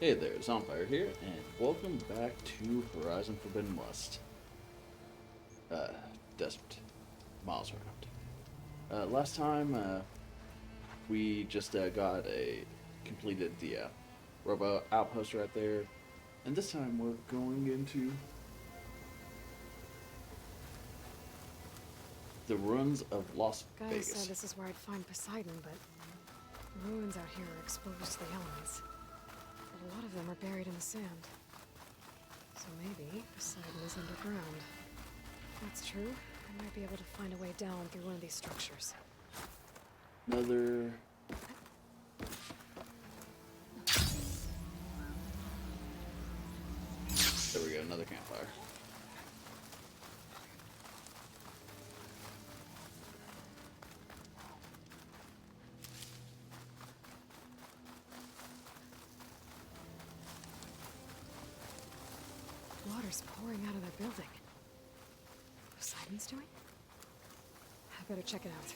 Hey there, Zombfire here, and welcome back to Horizon Forbidden West. Uh, Desert. Miles around. Last time, we just got completed the Robo Outpost right there, and this time we're going into the ruins of Las Guy said Vegas. this is where I'd find Poseidon, but the ruins out here are exposed to the elements. But a lot of them are buried in the sand. So maybe Poseidon is underground. If that's true, I might be able to find a way down through one of these structures. Another. There we go, another campfire. Water's pouring out of their building. Poseidon's doing? I better check it out.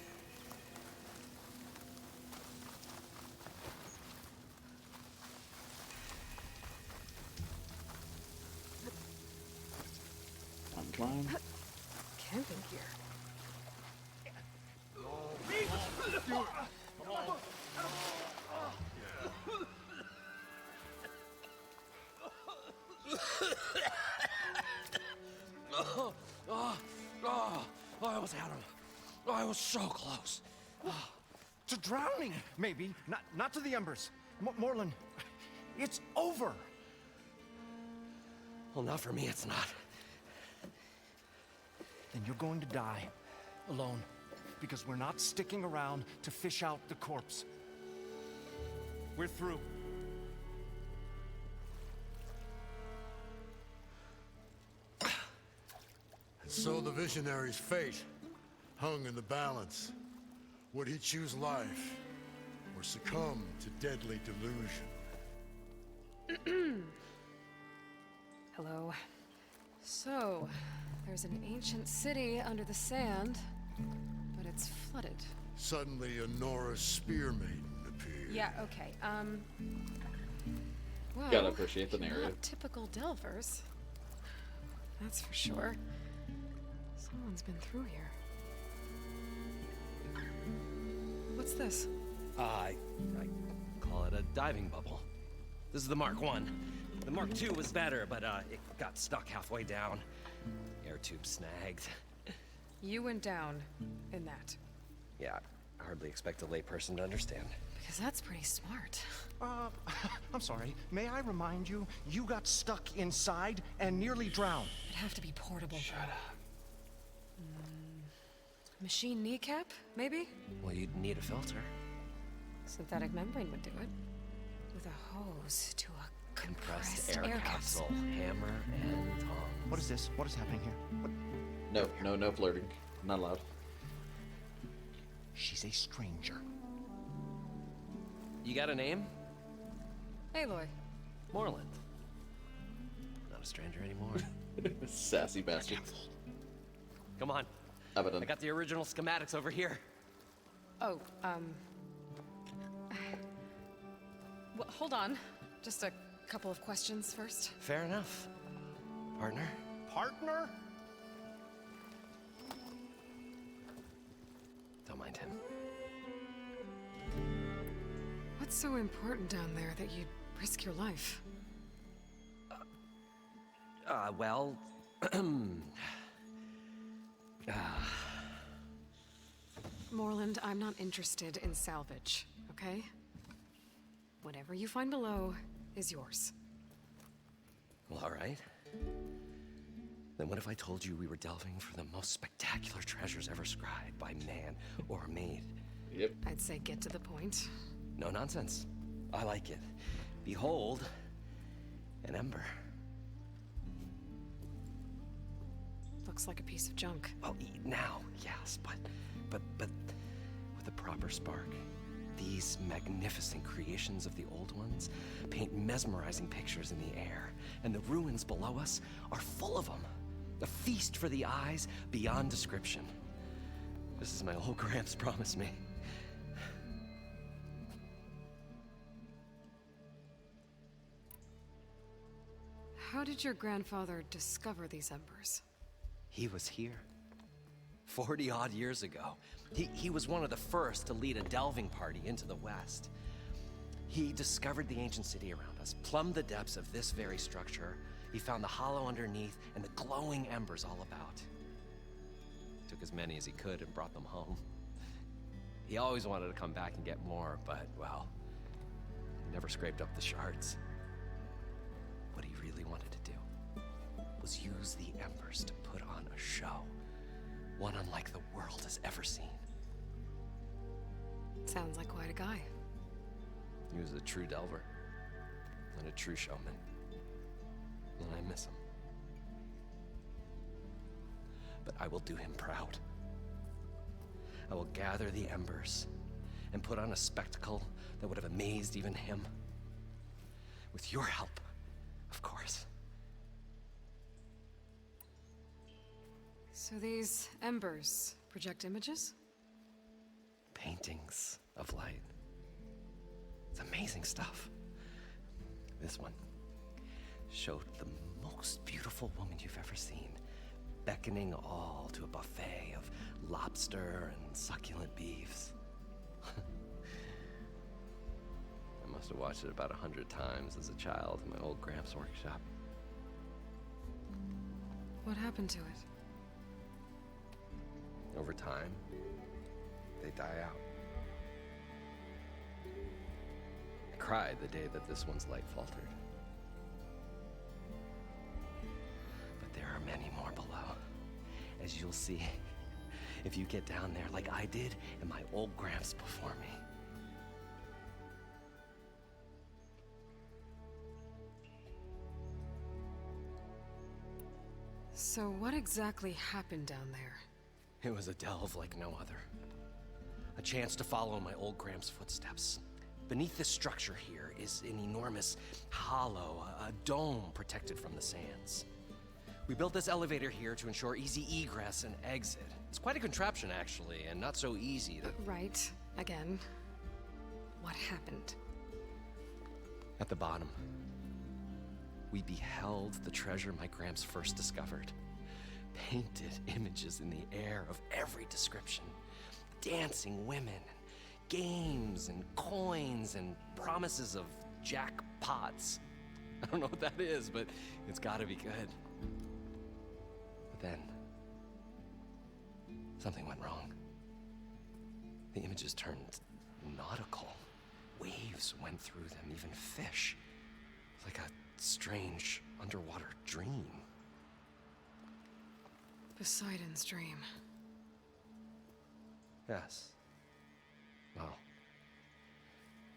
Unclimb. Camping gear. I almost had him. I was so close. To drowning, maybe. Not to the embers. Morlun, it's over. Well, not for me, it's not. Then you're going to die. Alone. Because we're not sticking around to fish out the corpse. We're through. So the visionary's fate hung in the balance. Would he choose life or succumb to deadly delusion? Hello. So, there's an ancient city under the sand, but it's flooded. Suddenly a Norris spear maiden appeared. Yeah, okay. Well, Gotta appreciate the narrative. not typical Delvers. That's for sure. Someone's been through here. What's this? I call it a diving bubble. This is the Mark 1. The Mark 2 was better, but it got stuck halfway down. Air tube snagged. You went down in that. Yeah, I hardly expect a layperson to understand. Because that's pretty smart. I'm sorry. May I remind you, you got stuck inside and nearly drowned. It'd have to be portable. Shut up. Machine kneecap, maybe? Well, you'd need a filter. Synthetic membrane would do it. With a hose to a compressed Air capsule, hammer, and tongs. What is this? What is happening here? No flirting. Not allowed. She's a stranger. You got a name? Aloy. Moreland. Not a stranger anymore. Sassy bastard. Come on. Abaddon. I got the original schematics over here. Oh, well, hold on. Just a couple of questions first. Fair enough. Partner? Partner? Don't mind him. What's so important down there that you'd risk your life? Well... Morland, I'm not interested in salvage, okay? Whatever you find below is yours. Well, all right. Then what if I told you we were delving for the most spectacular treasures ever scribed by man or maid? Yep. I'd say get to the point. No nonsense. I like it. Behold, an ember. Looks like a piece of junk. Well, now, yes, but with a proper spark. These magnificent creations of the old ones paint mesmerizing pictures in the air, and the ruins below us are full of them. A feast for the eyes beyond description. This is my old Gramps promised me. how did your grandfather discover these embers? He was here. 40-odd years ago. He was one of the first to lead a delving party into the West. He discovered the ancient city around us, plumbed the depths of this very structure. He found the hollow underneath and the glowing embers all about. Took as many as he could and brought them home. He always wanted to come back and get more, but, well, he never scraped up the shards. What he really wanted to do was use the embers to put on a show, one unlike the world has ever seen. Sounds like quite a guy. He was a true delver and a true showman, and I miss him. But I will do him proud. I will gather the embers and put on a spectacle that would have amazed even him. With your help, of course. So these embers project images? Paintings of light. It's amazing stuff. This one showed the most beautiful woman you've ever seen, beckoning all to a buffet of lobster and succulent beefs. I must have watched it about 100 times as a child in my old Gramps' workshop. What happened to it? Over time, they die out. I cried the day that this one's light faltered. But there are many more below, as you'll see if you get down there like I did and my old Gramps before me. So what exactly happened down there? It was a delve like no other. A chance to follow my old Gramps' footsteps. Beneath this structure here is an enormous hollow, a dome protected from the sands. We built this elevator here to ensure easy egress and exit. It's quite a contraption, actually, and not so easy to... Right. Again. What happened? At the bottom, we beheld the treasure my Gramps first discovered. Painted images in the air of every description. Dancing women, games and coins and promises of jackpots. I don't know what that is, but it's gotta be good. But then, something went wrong. The images turned nautical. Waves went through them, even fish. Like a strange underwater dream. Poseidon's dream. Yes. Well,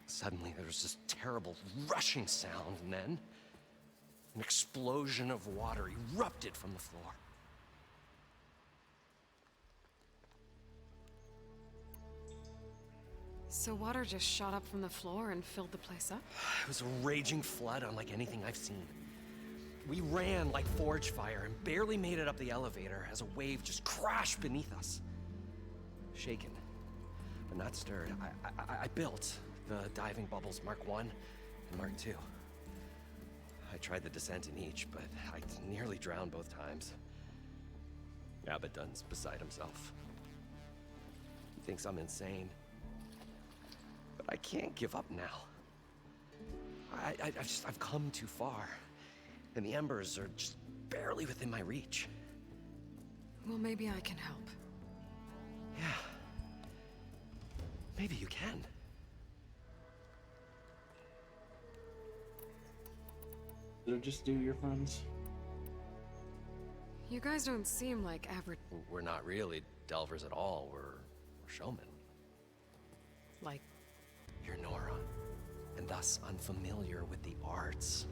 suddenly there was this terrible rushing sound, and then an explosion of water erupted from the floor. So water just shot up from the floor and filled the place up? It was a raging flood unlike anything I've seen. We ran like forge fire and barely made it up the elevator as a wave just crashed beneath us. Shaken, but not stirred, I built the diving bubbles Mark I and Mark II. I tried the descent in each, but I nearly drowned both times. Abaddon's beside himself. He thinks I'm insane. But I can't give up now. I've come too far. And the embers are just barely within my reach. Well, maybe I can help. Yeah. Maybe you can. Did it just do your friends? You guys don't seem like average... We're not really delvers at all. We're showmen. like... You're Nora, and thus unfamiliar with the arts.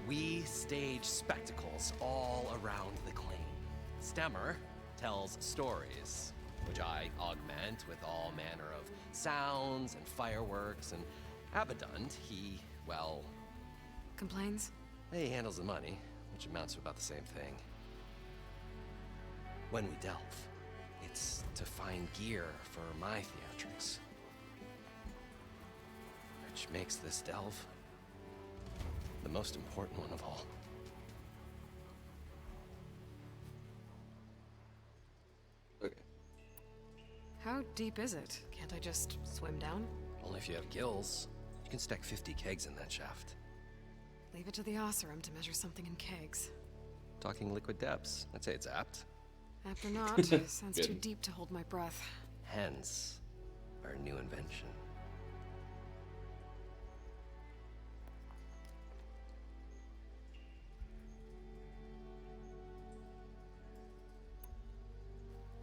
We stage spectacles all around the claim. Stemmer tells stories, which I augment with all manner of sounds and fireworks, and Abaddon, he, well... Complains? He handles the money, which amounts to about the same thing. When we delve, it's to find gear for my theatrics. Which makes this delve the most important one of all. Okay. How deep is it? Can't I just swim down? Only if you have gills. You can stack 50 kegs in that shaft. Leave it to the Oseram to measure something in kegs. Talking liquid depths, I'd say it's apt. Apt or not, sounds too Good. deep to hold my breath. Hence, our new invention.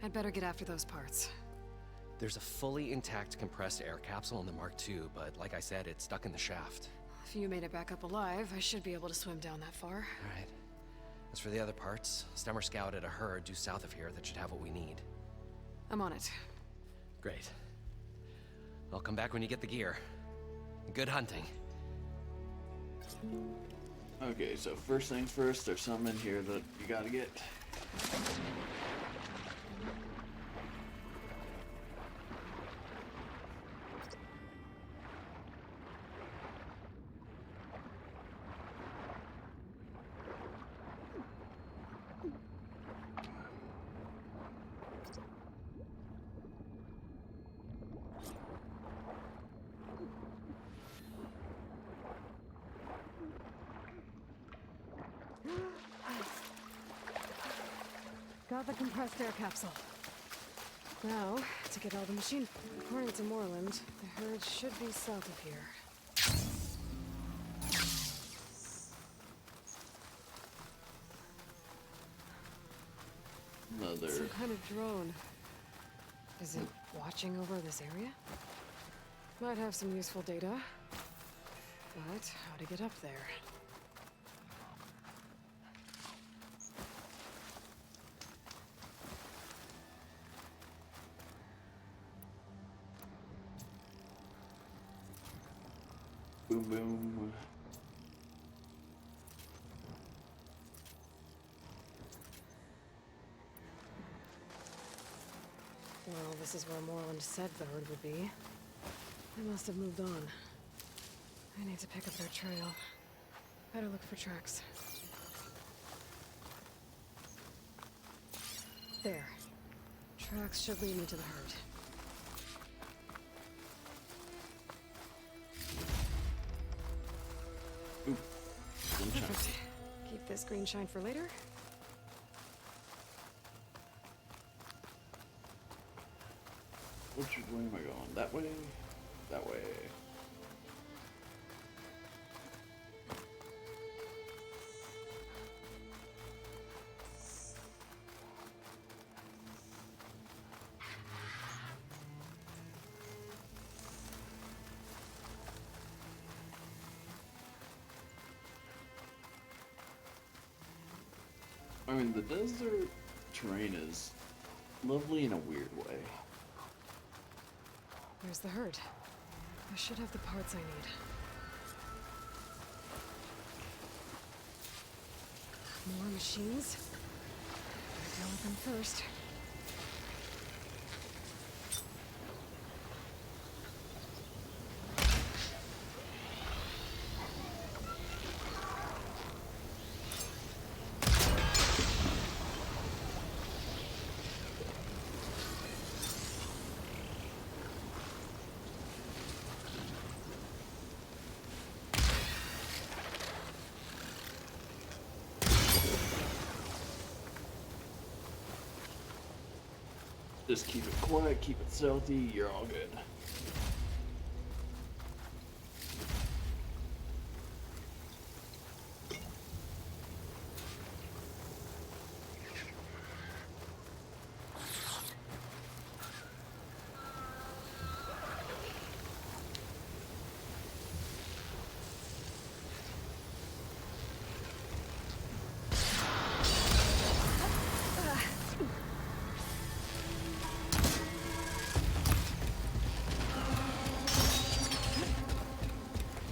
I'd better get after those parts. There's a fully intact compressed air capsule in the Mark II, but like I said, it's stuck in the shaft. If you made it back up alive, I should be able to swim down that far. All right. As for the other parts, Stemmer scouted a herd due south of here that should have what we need. I'm on it. Great. I'll come back when you get the gear. Good hunting. Okay, so first things first, there's some in here that you gotta get. Got the compressed air capsule. Now, to get all the machine. According to Moreland, the herd should be south of here. Another. Some kind of drone. Is it watching over this area? Might have some useful data. But how to get up there? Boom, boom. Well, this is where Moreland said the herd would be. They must have moved on. I need to pick up their trail. Better look for tracks. There. Tracks should lead me to the herd. Ooh. Sunshine. Perfect. Keep this green shine for later. Which way am I going? That way? That way. I mean, the desert terrain is lovely in a weird way. Where's the herd? I should have the parts I need. More machines? Better deal with them first. Just keep it quiet, keep it stealthy, you're all good.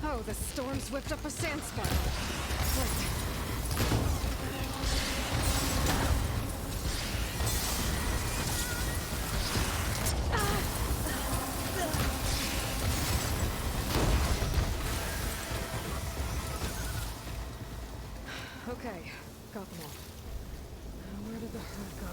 Oh, the storm's whipped up a sand spiral. Right. Okay, got them all. Now where did the herd go?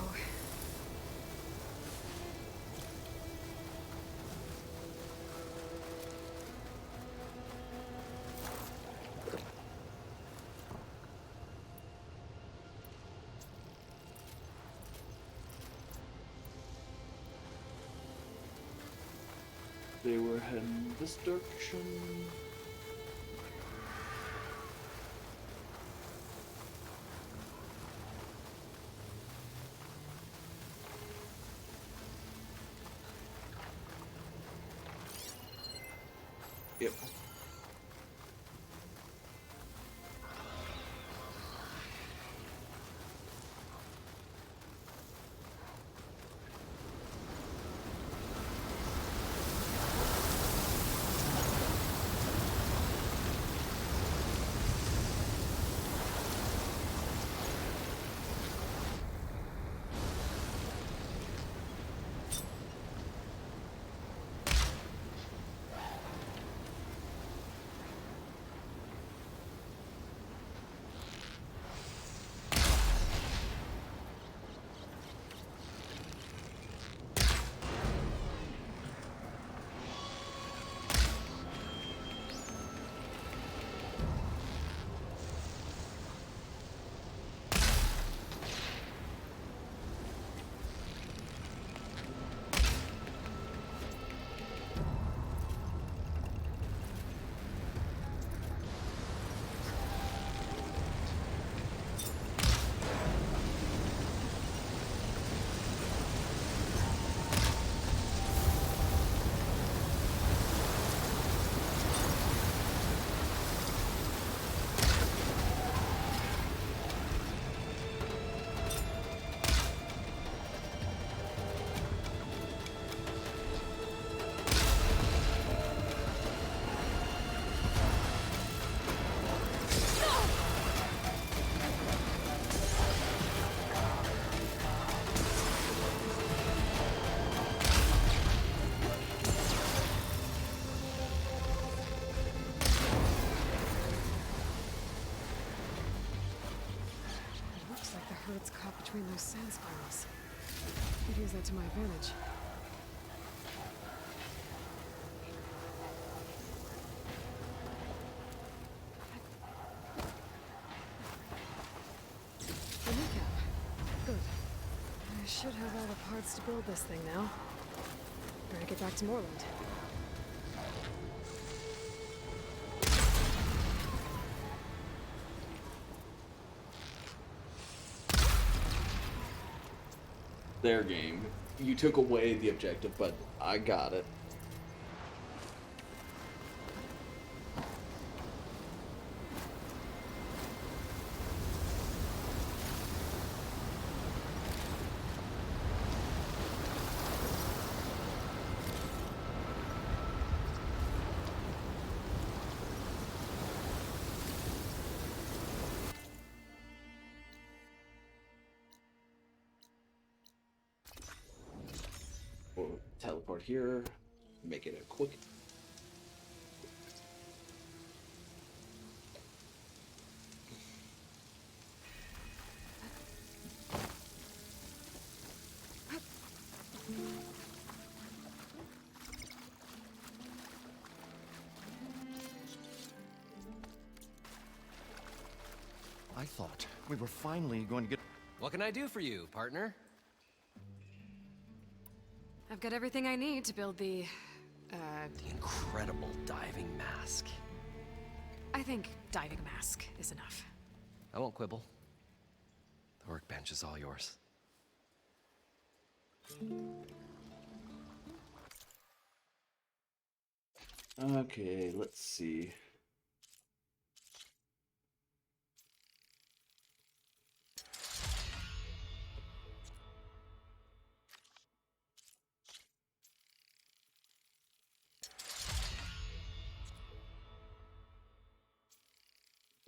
They were heading this direction. Yep. Looks like the herd's caught between those sand spirals. Could use that to my advantage. A kneecap. Good. I should have all the parts to build this thing now. Better get back to Moreland. Their game. You took away the objective, but I got it. We'll teleport here, make it a quick. I thought we were finally going to get... What can I do for you, partner? I've got everything I need to build the The incredible diving mask. I think diving mask is enough. I won't quibble. The workbench is all yours. Okay, let's see.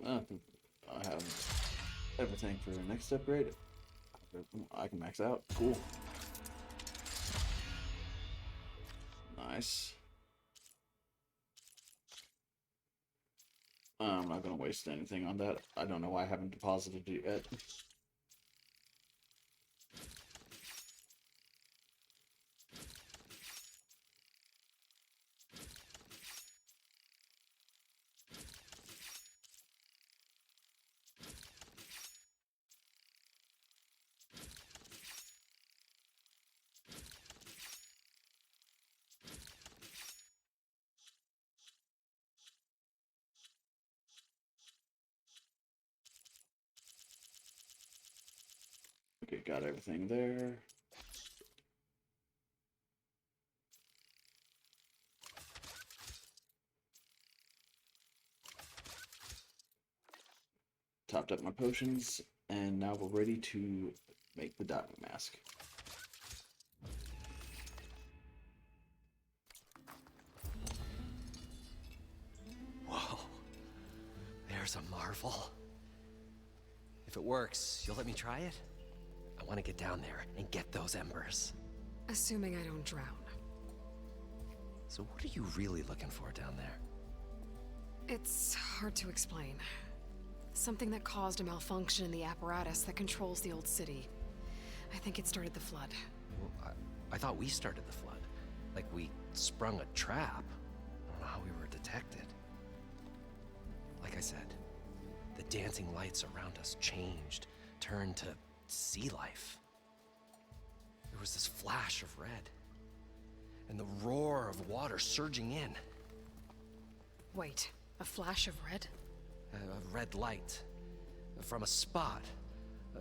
I think I have everything for the next upgrade. I can max out. Cool. Nice. I'm not gonna waste anything on that. I don't know why I haven't deposited it yet. Okay, got everything there. Topped up my potions, and now we're ready to make the diving mask. Whoa. There's a marvel. If it works, you'll let me try it? I want to get down there and get those embers. Assuming I don't drown. So what are you really looking for down there? It's hard to explain. Something that caused a malfunction in the apparatus that controls the old city. I think it started the flood. Well, I thought we started the flood. Like we sprung a trap. I don't know how we were detected. Like I said, the dancing lights around us changed, turned to sea life. There was this flash of red, and the roar of water surging in. Wait, a flash of red? A red light from a spot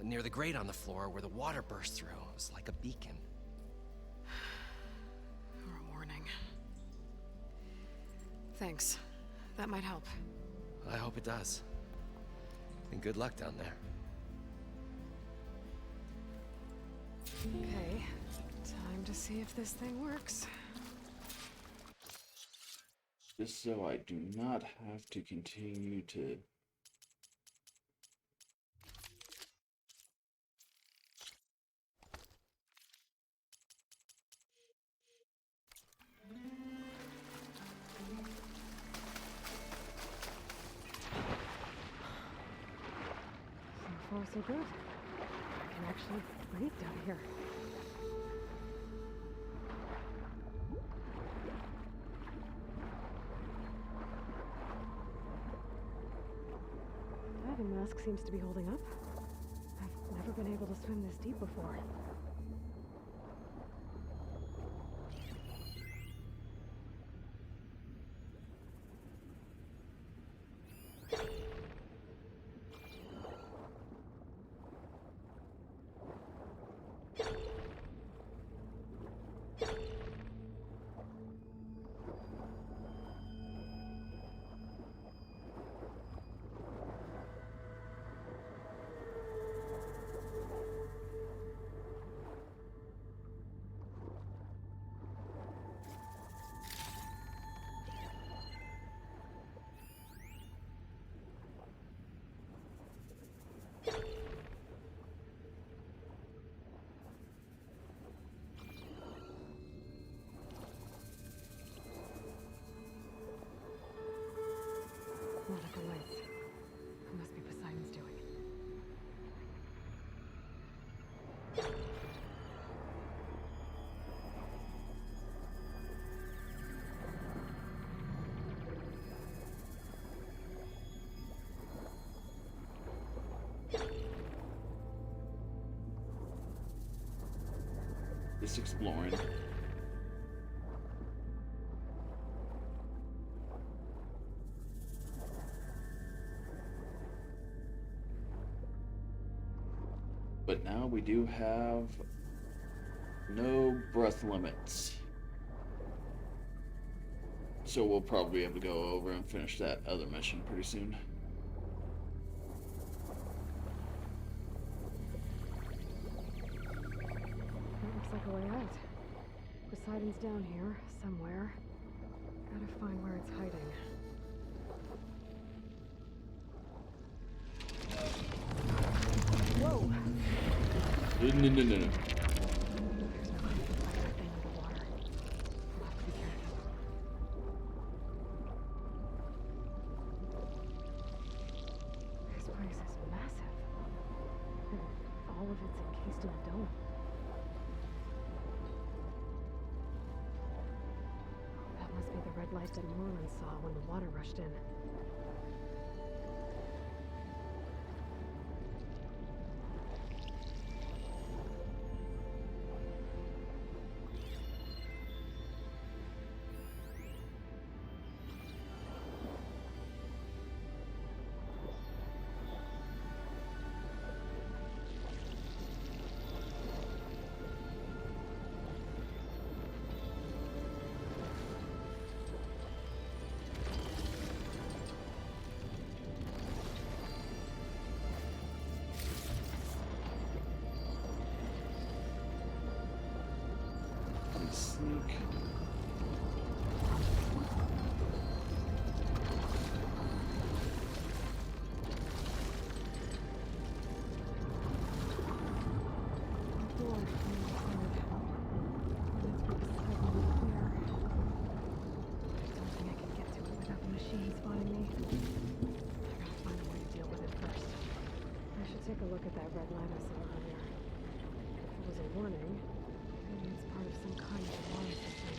near the grate on the floor where the water burst through. It was like a beacon. Or a warning. Thanks. That might help. I hope it does. And good luck down there. Okay, time to see if this thing works. Just so I do not have to continue to... So far, so good. I can actually breathe down here. Diving mask seems to be holding up. I've never been able to swim this deep before. Nautical lights. It must be Poseidon's doing. Just exploring. But now we do have no breath limits. So we'll probably be able to go over and finish that other mission pretty soon. That looks like a way out. Poseidon's down here, somewhere. Gotta find where it's hiding. Whoa! No. There's no way to find that thing underwater. We'll have to be careful. of it's encased in a dome. That must be the red light that Moreland saw when the water rushed in. Sneak. Take a look at that red light I saw earlier. If it was a warning, maybe it's part of some kind of alarm system.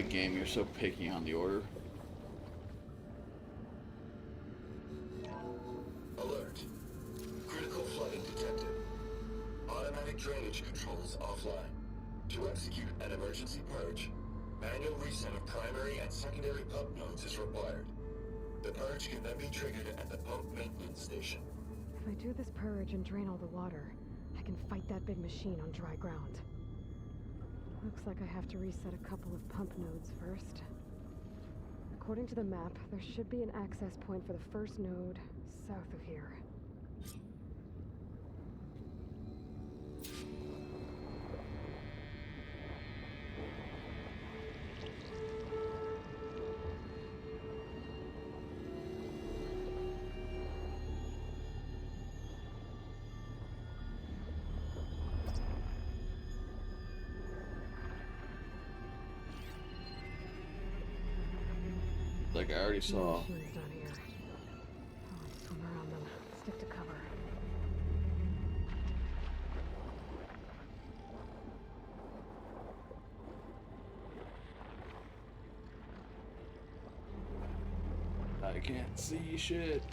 Game, you're so picky on the order. Alert. Critical flooding detected. Automatic drainage controls offline. To execute an emergency purge, manual reset of primary and secondary pump nodes is required. The purge can then be triggered at the pump maintenance station. If I do this purge and drain all the water, I can fight that big machine on dry ground. Looks like I have to reset a couple of pump nodes first. According to the map, there should be an access point for the first node south of here. Like I already saw. Machines down here. I'll swim around them. Stick to cover. I can't see shit.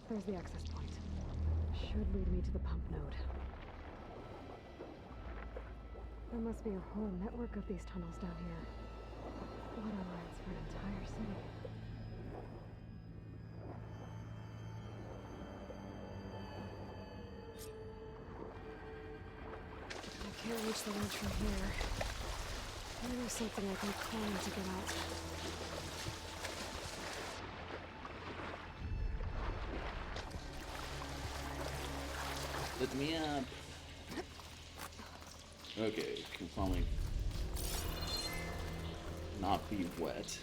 There's the access point. Should lead me to the pump node. There must be a whole network of these tunnels down here. Water lines for an entire city. I can't reach the ledge from here. Maybe there's something I can climb to get out. Let me up. Okay, can finally not be wet.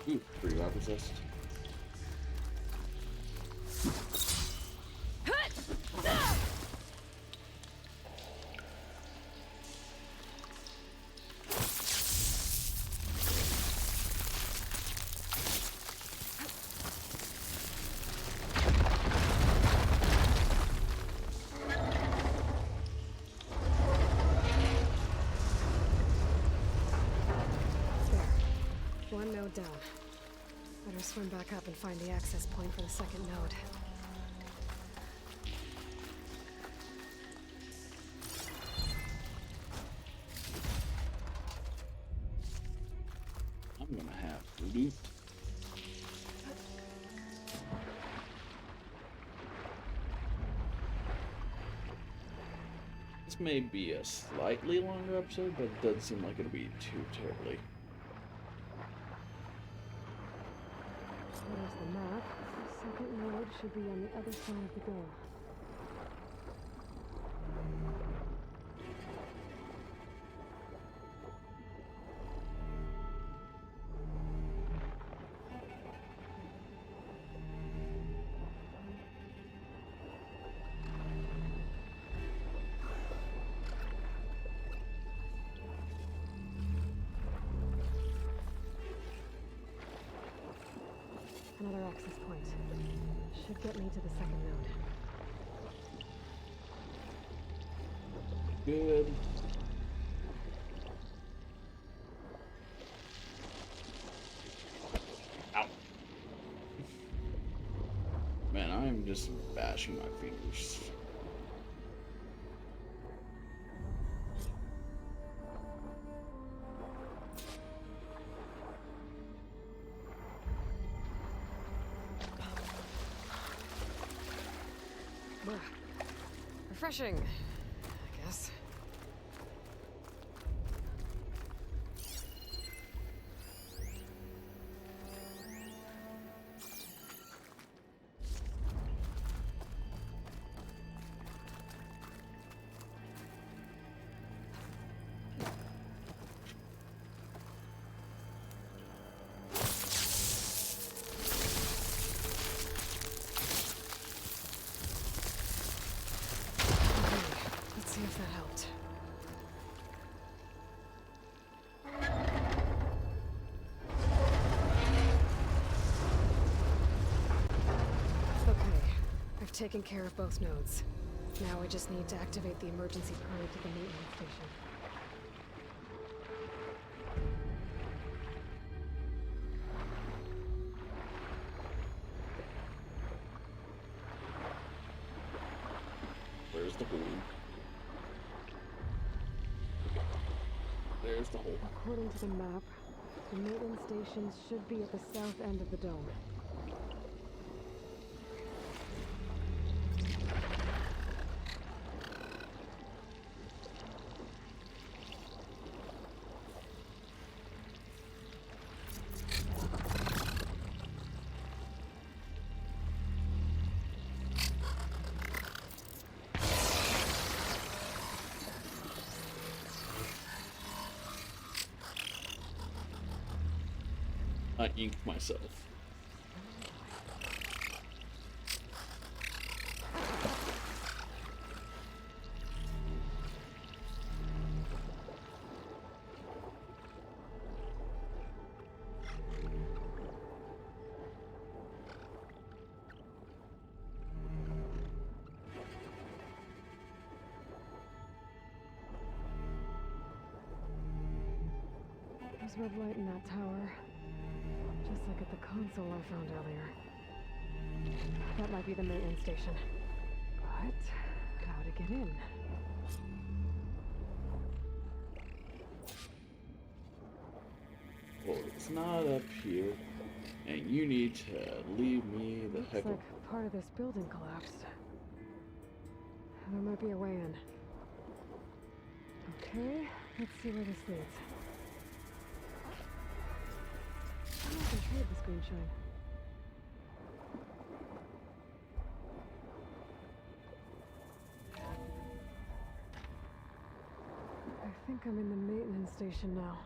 Ooh, pretty well possessed. One node down. Better swim back up and find the access point for the second node. I'm gonna have loot. This may be a slightly longer episode, but it doesn't seem like it'll be too terribly. There's the map. The second node should be on the other side of the door. another access point. Should get me to the second node. Good. Ow. Man, I'm just bashing my fingers. Ugh. Refreshing, I guess. Let's see if that helped. Okay, I've taken care of both nodes. Now I just need to activate the emergency purge at the maintenance station. Where's the hole? There's the hole. According to the map, the maintenance stations should be at the south end of the dome. I inked myself. There's red light in that tower. Just like at the console I found earlier. That might be the maintenance station. But how to get in? Well, it's not up here, and you need to leave me the heck Looks like part of this building collapsed. There might be a way in. Okay, let's see where this leads. I can trade this green shine. I think I'm in the maintenance station now.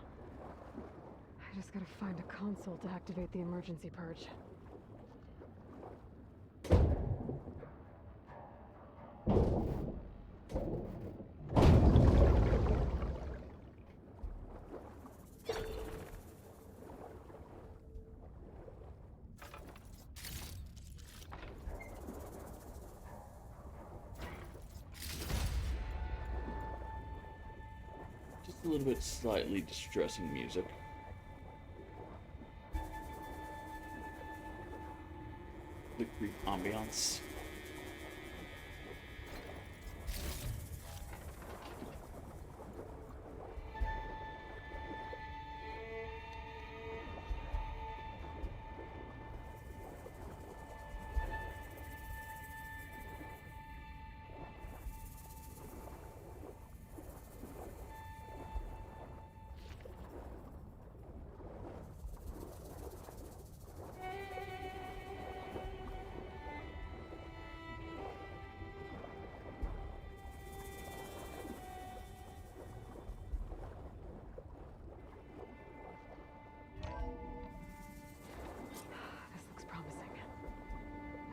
I just gotta find a console to activate the emergency purge. Just a little bit slightly distressing music. The creep ambiance. This looks promising.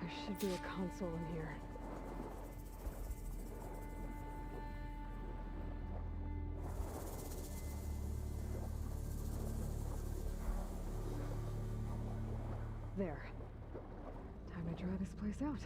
There should be a console in here. There. I try this place out.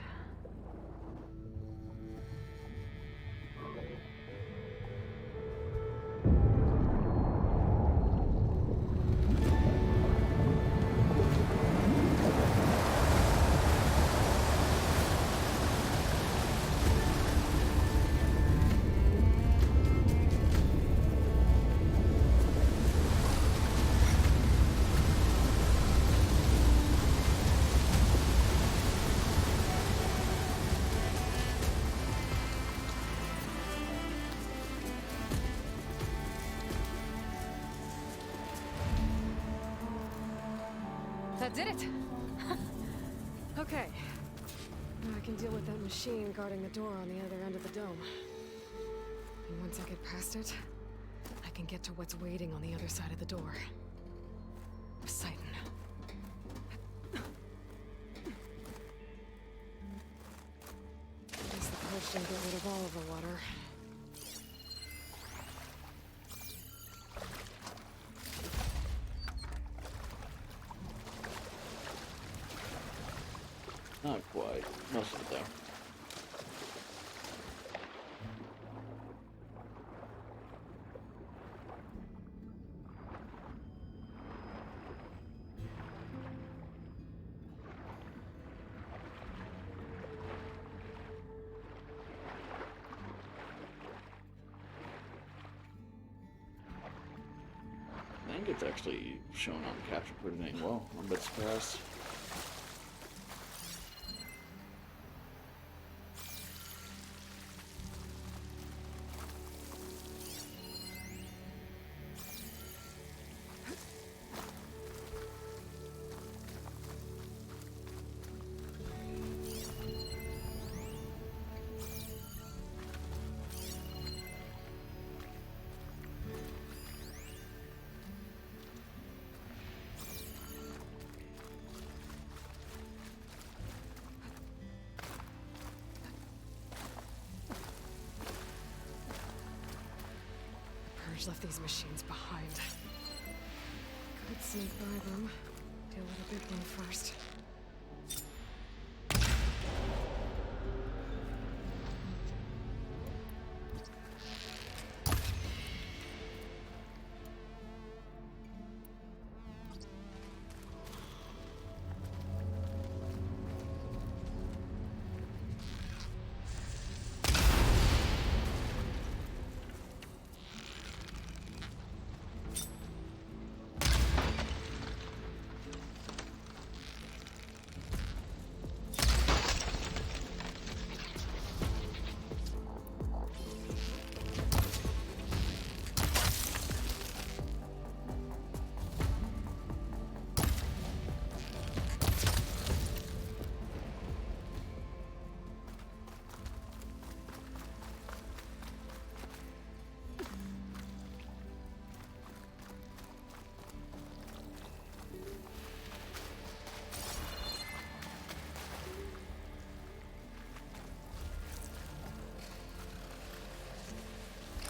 That did it! Okay. Now I can deal with that machine guarding the door on the other end of the dome. And once I get past it, I can get to what's waiting on the other side of the door. Poseidon. I guess the purge didn't get rid of all of the water. Not quite. Most of it, though. I think it's actually shown on the capture pretty dang well. I'm a bit surprised. Left these machines behind. Could sneak by them. Deal with a big one first.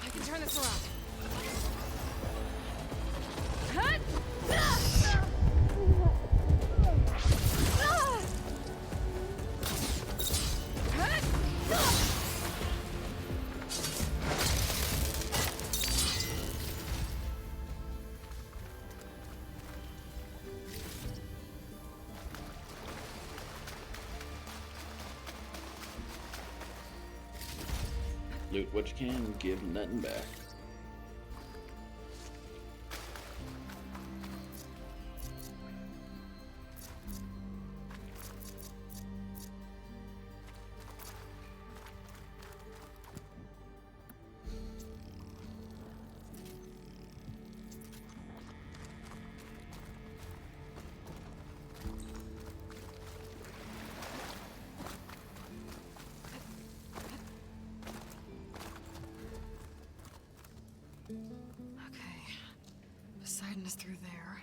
I can turn this around. Loot what you can, give nothing back. Okay. Poseidon is through there.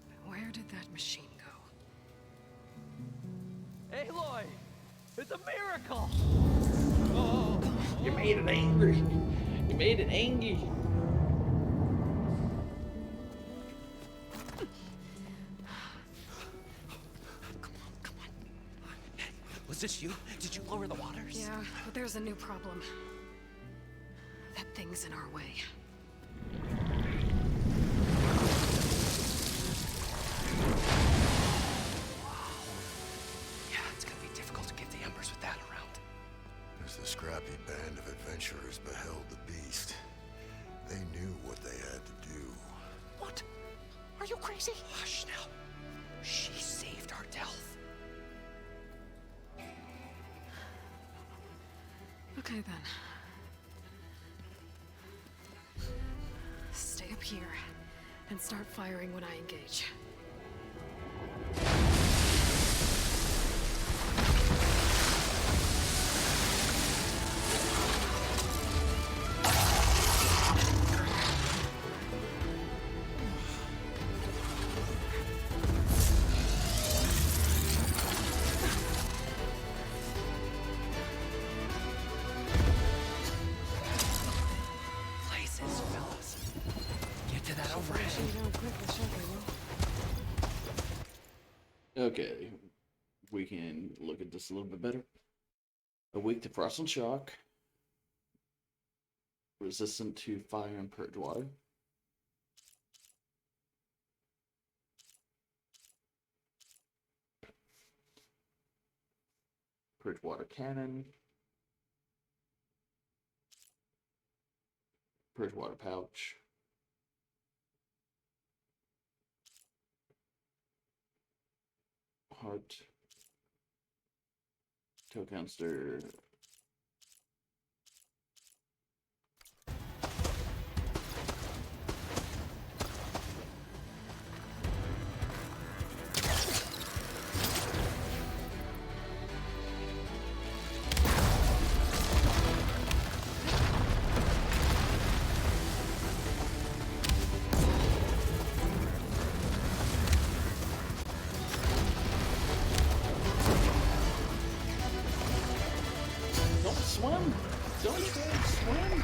But where did that machine go? Aloy! It's a miracle! You made it angry. You made it angry. Come on, come this you? Did you lower the waters? Yeah, but there's a new problem. That thing's in our way. Yeah, it's gonna be difficult to get the embers with that around. As the scrappy band of adventurers beheld the beast, they knew what they had to do. What? Are you crazy? Hush now. She saved our Delph. Okay then. Stay up here and start firing when I engage. Places, fellas. Get to that You overhead. don't quit the show, will you? Okay, we can look at this a little bit better. Weak to frost and shock. Resistant to fire and purge water. Purge water cannon. Purge water pouch. Heart. Tow canister. Don't swim! Don't try to swim!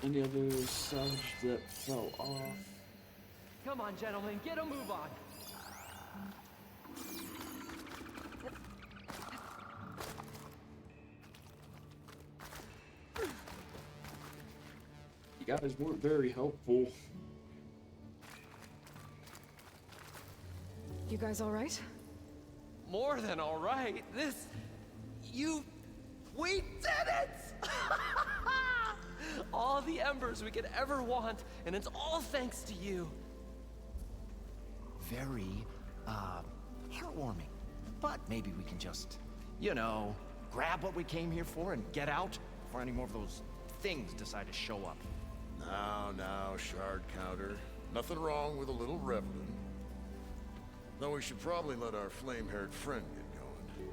Any other salvage that fell off? Come on, gentlemen, get a move on. You guys weren't very helpful. You guys all right? More than all right. We did it! All the embers we could ever want, and it's all thanks to you. Very, heartwarming. But maybe we can just, grab what we came here for and get out before any more of those things decide to show up. Now, shard counter. Nothing wrong with a little reveling. Though we should probably let our flame-haired friend get going.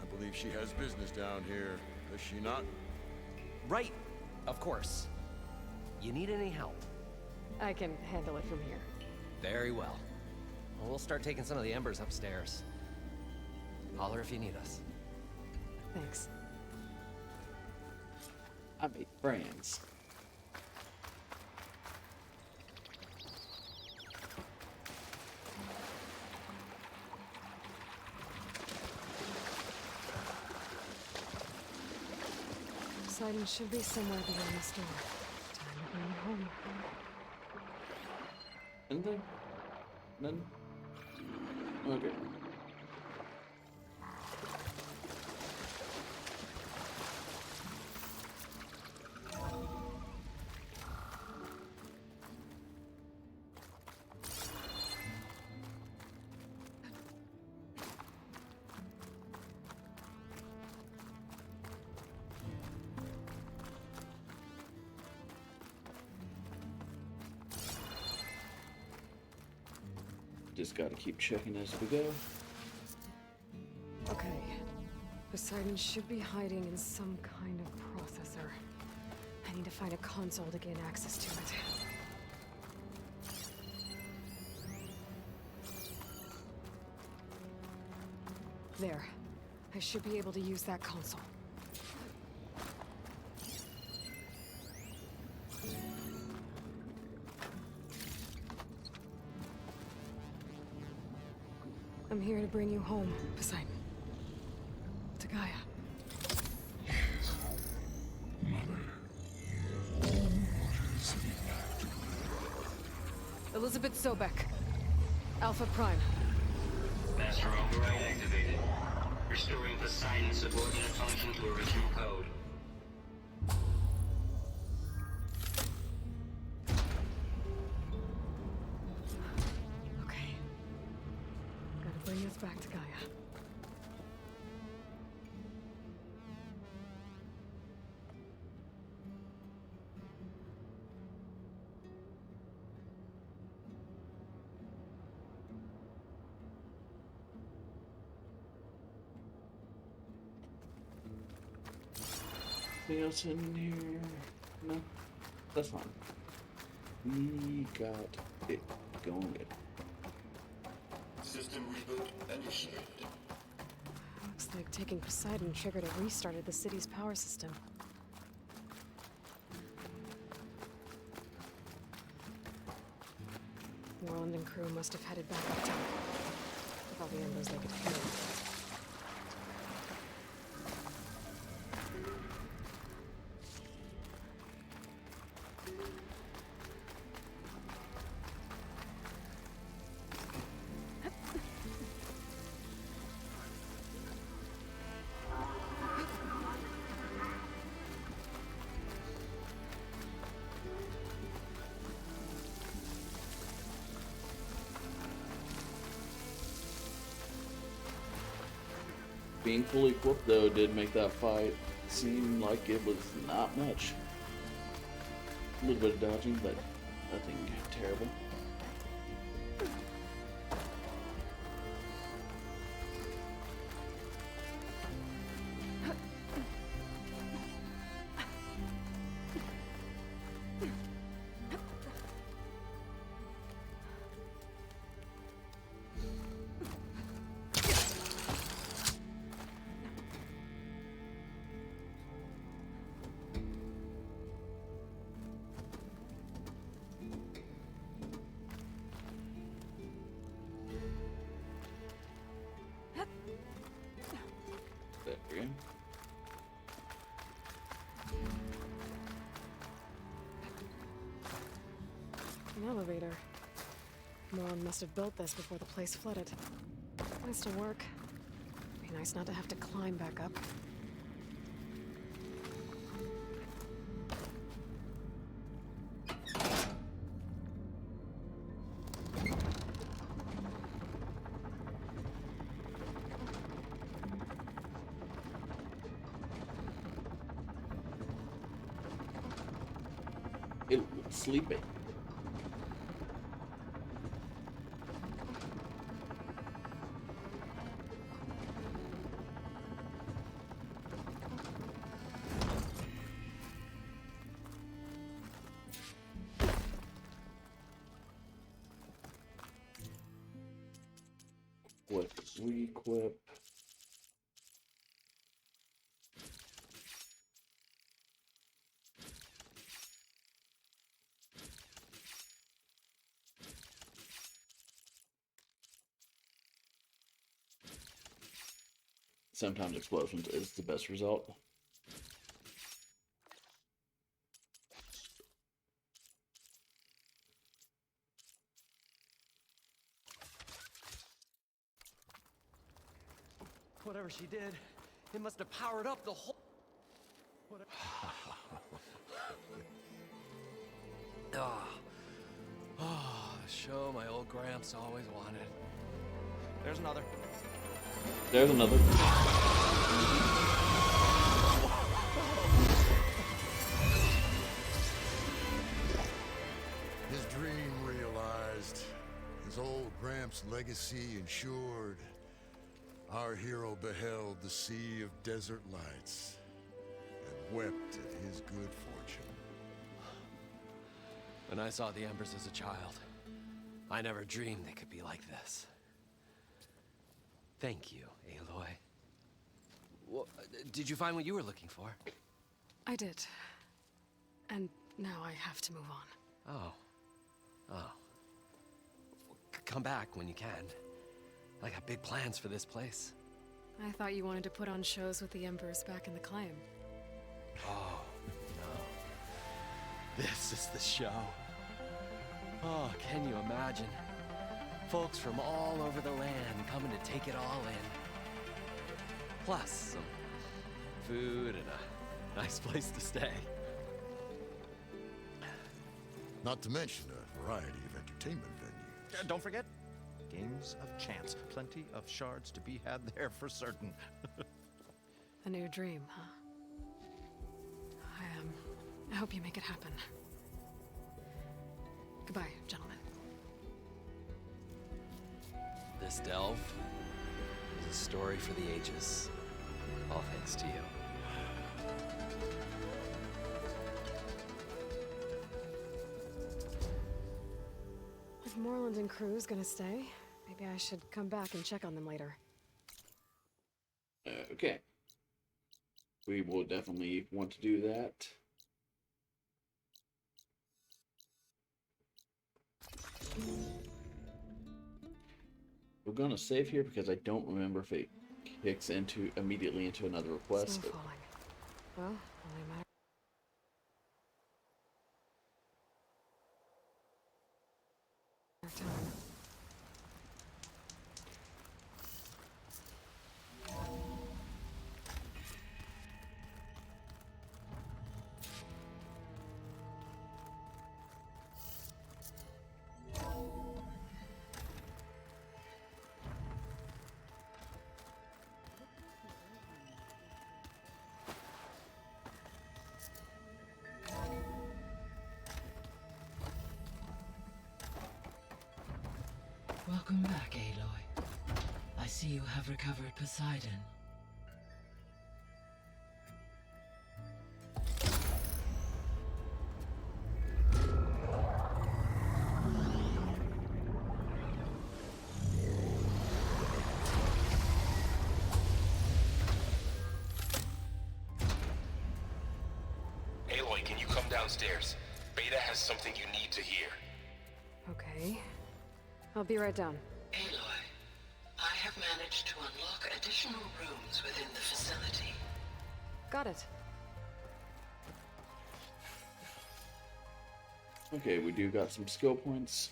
I believe she has business down here, does she not? Right, of course. You need any help? I can handle it from here. Very well. We'll start taking some of the embers upstairs. Holler if you need us. Thanks. I made friends. Poseidon should be somewhere beyond this door. Time to bring you home. Anything? None? Okay. Just gotta keep checking as we go. Okay. Poseidon should be hiding in some kind of processor. I need to find a console to gain access to it. There. I should be able to use that console. I'm here to bring you home, Poseidon. To Gaia. Elizabeth Sobek. Alpha Prime. Master override activated. Restoring Poseidon's subordinate function to original code. Okay. Gotta bring us back to Gaia. Anything else in here? No? That's fine. We got it going good. System reboot initiated. Looks like taking Poseidon triggered a restart of the city's power system. Warland and crew must have headed back up top. With all the embers they could hear. Being fully equipped though did make that fight seem like it was not much. A little bit of dodging, but nothing terrible. There we go. An elevator. Moron must have built this before the place flooded. Nice to work. Be nice not to have to climb back up. It was sleeping. What re-equip? Sometimes explosions is the best result. Whatever she did, it must have powered up the whole... The show my old Gramps always wanted. There's another. There's another. His dream realized. His old Gramps' legacy ensured. Our hero beheld the sea of desert lights and wept at his good fortune. When I saw the embers as a child, I never dreamed they could be like this. Thank you, Aloy. Well, did you find what you were looking for? I did. And now I have to move on. Oh. Come back when you can. I got big plans for this place. I thought you wanted to put on shows with the Embers back in the claim. Oh, no. This is the show. Oh, can you imagine? Folks from all over the land coming to take it all in. Plus some food and a nice place to stay. Not to mention a variety of entertainment venues. Don't forget, games of chance. Plenty of shards to be had there for certain. A new dream, huh? I hope you make it happen. Goodbye, gentlemen. This delve is a story for the ages. All thanks to you. If Moreland and crew's gonna stay, maybe I should come back and check on them later. Okay. We will definitely want to do that. We're gonna save here because I don't remember if it kicks immediately into another request. Snow falling. Well, only a matter. of time. Welcome back, Aloy. I see you have recovered Poseidon. Aloy, can you come downstairs? Beta has something you need to hear. Okay. I'll be right down. Aloy, I have managed to unlock additional rooms within the facility. Got it. Okay, we do got some skill points.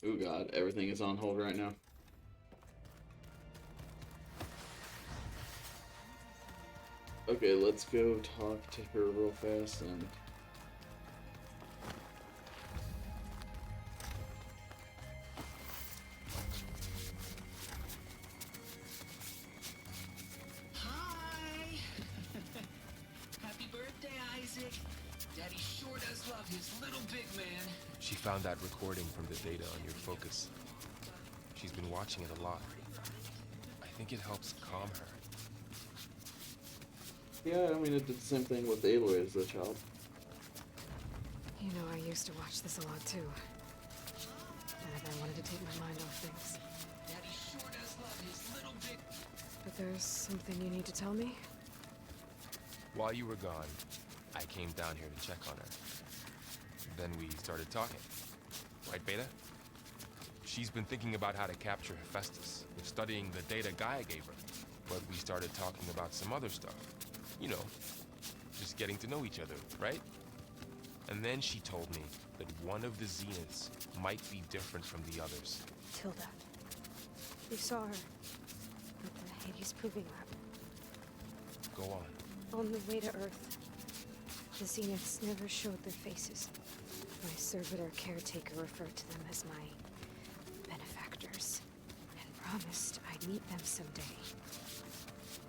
Oh god, everything is on hold right now. Okay, let's go talk to her real fast and... Hi! Happy birthday, Isaac. Daddy sure does love his little big man. She found that recording from the data on your focus. She's been watching it a lot. I think it helps calm her. Yeah, I mean, it did the same thing with Aloy as a child. You know, I used to watch this a lot too. Whenever I wanted to take my mind off things. Daddy sure does love his little bit. But there's something you need to tell me? While you were gone, I came down here to check on her. Then we started talking. Right, Beta? She's been thinking about how to capture Hephaestus, with studying the data Gaia gave her. But we started talking about some other stuff. You know, just getting to know each other, right? And then she told me that one of the Zeniths might be different from the others. Tilda. You saw her at the Hades Proving Lab. Go on. On the way to Earth, the Zeniths never showed their faces. My servitor caretaker referred to them as my benefactors, and promised I'd meet them someday,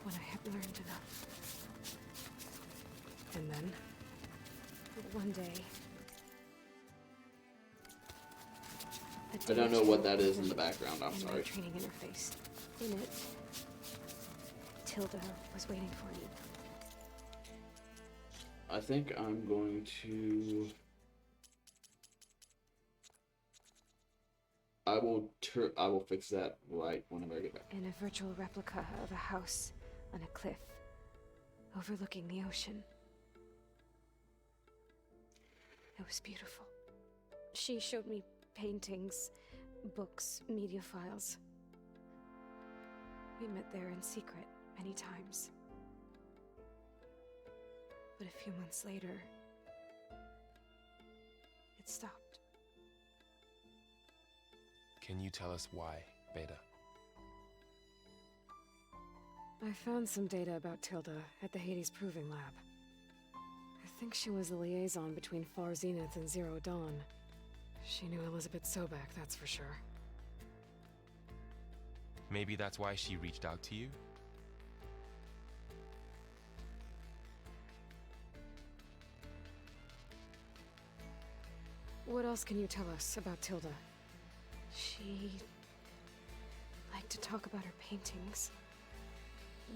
when I had learned enough. And then, one day... I don't know what that is in the background, I'm in my sorry. training interface. In it, Tilda was waiting for me. I think I'm going to... I will fix that right whenever I get back. In a virtual replica of a house on a cliff, overlooking the ocean. It was beautiful. She showed me paintings, books, media files. We met there in secret many times. But a few months later, it stopped. Can you tell us why, Beta? I found some data about Tilda at the Hades Proving Lab. I think she was a liaison between Far Zenith and Zero Dawn. She knew Elizabeth Sobek, that's for sure. Maybe that's why she reached out to you? What else can you tell us about Tilda? She liked to talk about her paintings.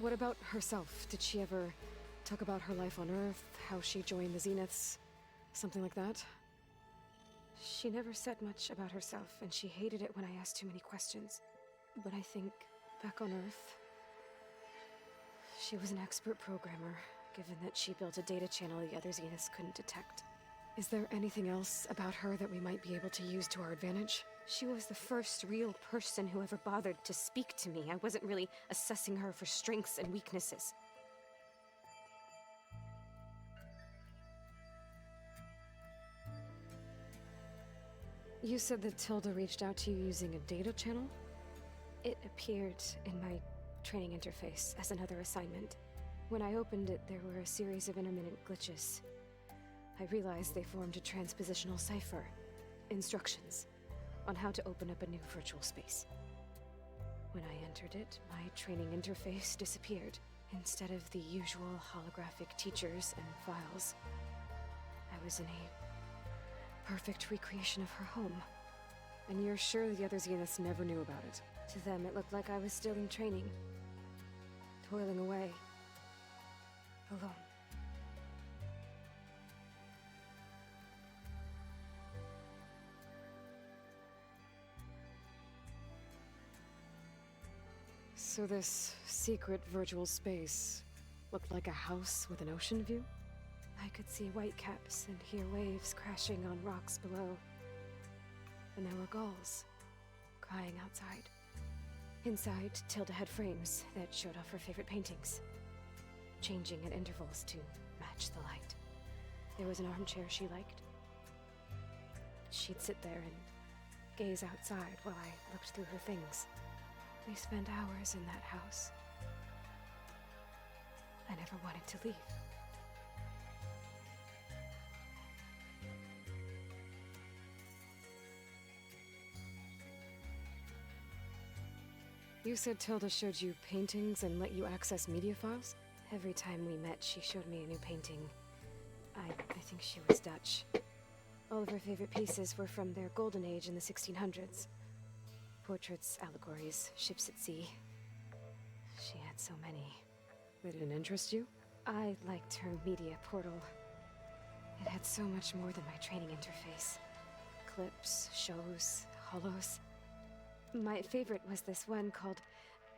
What about herself? Did she ever talk about her life on Earth, how she joined the Zeniths, something like that? She never said much about herself, and she hated it when I asked too many questions. But I think, back on Earth, she was an expert programmer, given that she built a data channel the other Zeniths couldn't detect. Is there anything else about her that we might be able to use to our advantage? She was the first real person who ever bothered to speak to me. I wasn't really assessing her for strengths and weaknesses. You said that Tilda reached out to you using a data channel? It appeared in my training interface as another assignment. When I opened it, there were a series of intermittent glitches. I realized they formed a transpositional cipher. Instructions on how to open up a new virtual space. When I entered it, my training interface disappeared. Instead of the usual holographic teachers and files, I was in a perfect recreation of her home. And you're sure the other Zeniths never knew about it? To them, it looked like I was still in training, toiling away, alone. So this secret virtual space looked like a house with an ocean view? I could see whitecaps and hear waves crashing on rocks below. And there were gulls crying outside. Inside, Tilda had frames that showed off her favorite paintings, changing at intervals to match the light. There was an armchair she liked. She'd sit there and gaze outside while I looked through her things. We spent hours in that house. I never wanted to leave. You said Tilda showed you paintings and let you access media files? Every time we met, she showed me a new painting. I think she was Dutch. All of her favorite pieces were from their golden age in the 1600s. Portraits, allegories, ships at sea. She had so many. They didn't interest you? I liked her media portal. It had so much more than my training interface. Clips, shows, holos. My favorite was this one called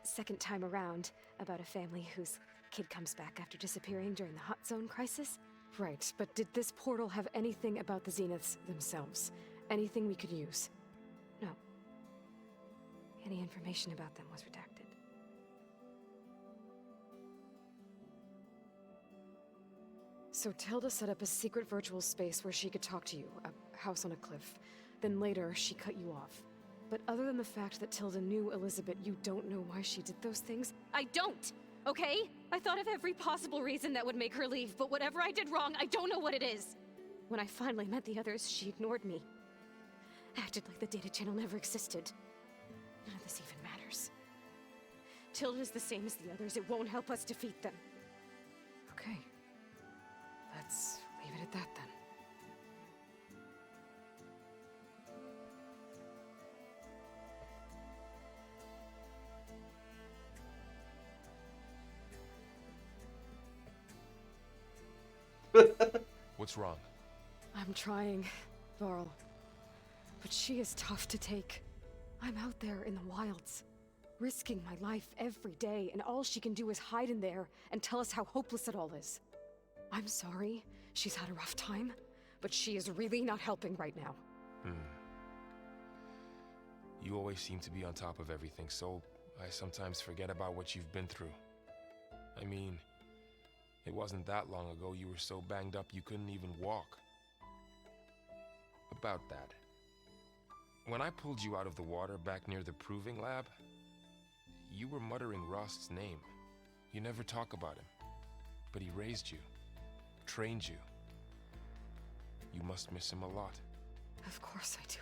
Second Time Around, about a family whose kid comes back after disappearing during the Hot Zone crisis. Right, but did this portal have anything about the Zeniths themselves? Anything we could use? No. Any information about them was redacted. So Tilda set up a secret virtual space where she could talk to you, a house on a cliff. Then later, she cut you off. But other than the fact that Tilda knew Elizabeth, you don't know why she did those things? I don't! Okay? I thought of every possible reason that would make her leave, but whatever I did wrong, I don't know what it is! When I finally met the others, she ignored me. Acted like the data channel never existed. None of this even matters. Tilda's the same as the others. It won't help us defeat them. Okay. Let's leave it at that then. What's wrong? I'm trying, Varl. But she is tough to take. I'm out there in the wilds, risking my life every day, and all she can do is hide in there and tell us how hopeless it all is. I'm sorry, she's had a rough time, but she is really not helping right now. You always seem to be on top of everything, so I sometimes forget about what you've been through. I mean, it wasn't that long ago you were so banged up you couldn't even walk. About that. When I pulled you out of the water back near the proving lab, you were muttering Rost's name. You never talk about him. But he raised you, trained you. You must miss him a lot. Of course I do.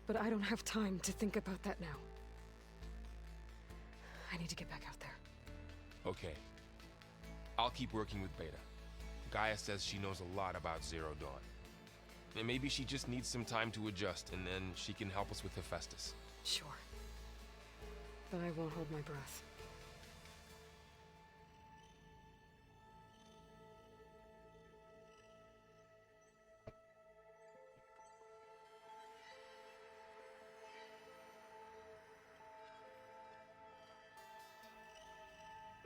But I don't have time to think about that now. I need to get back out there. Okay. I'll keep working with Beta. Gaia says she knows a lot about Zero Dawn. And maybe she just needs some time to adjust, and then she can help us with Hephaestus. Sure. But I won't hold my breath.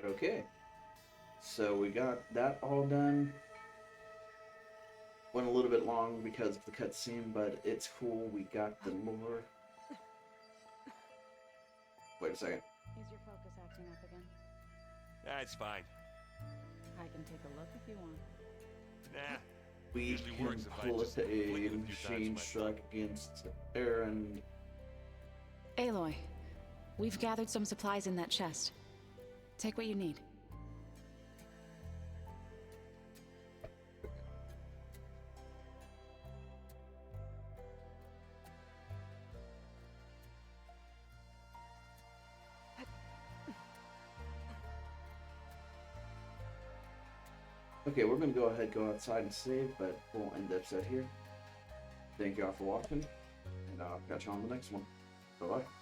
Okay. So we got that all done. Went a little bit long because of the cutscene, but it's cool. We got the lore. Wait a second. Is your focus acting up again? That's fine. I can take a look if you want. Nah. We Usually can works if I pull just a flick it a few times machine myself. strike against Aaron. Aloy, we've gathered some supplies in that chest. Take what you need. Okay, we're gonna go ahead, go outside and save, but we'll end the episode here. Thank you all for watching, and I'll catch you on the next one. Bye bye.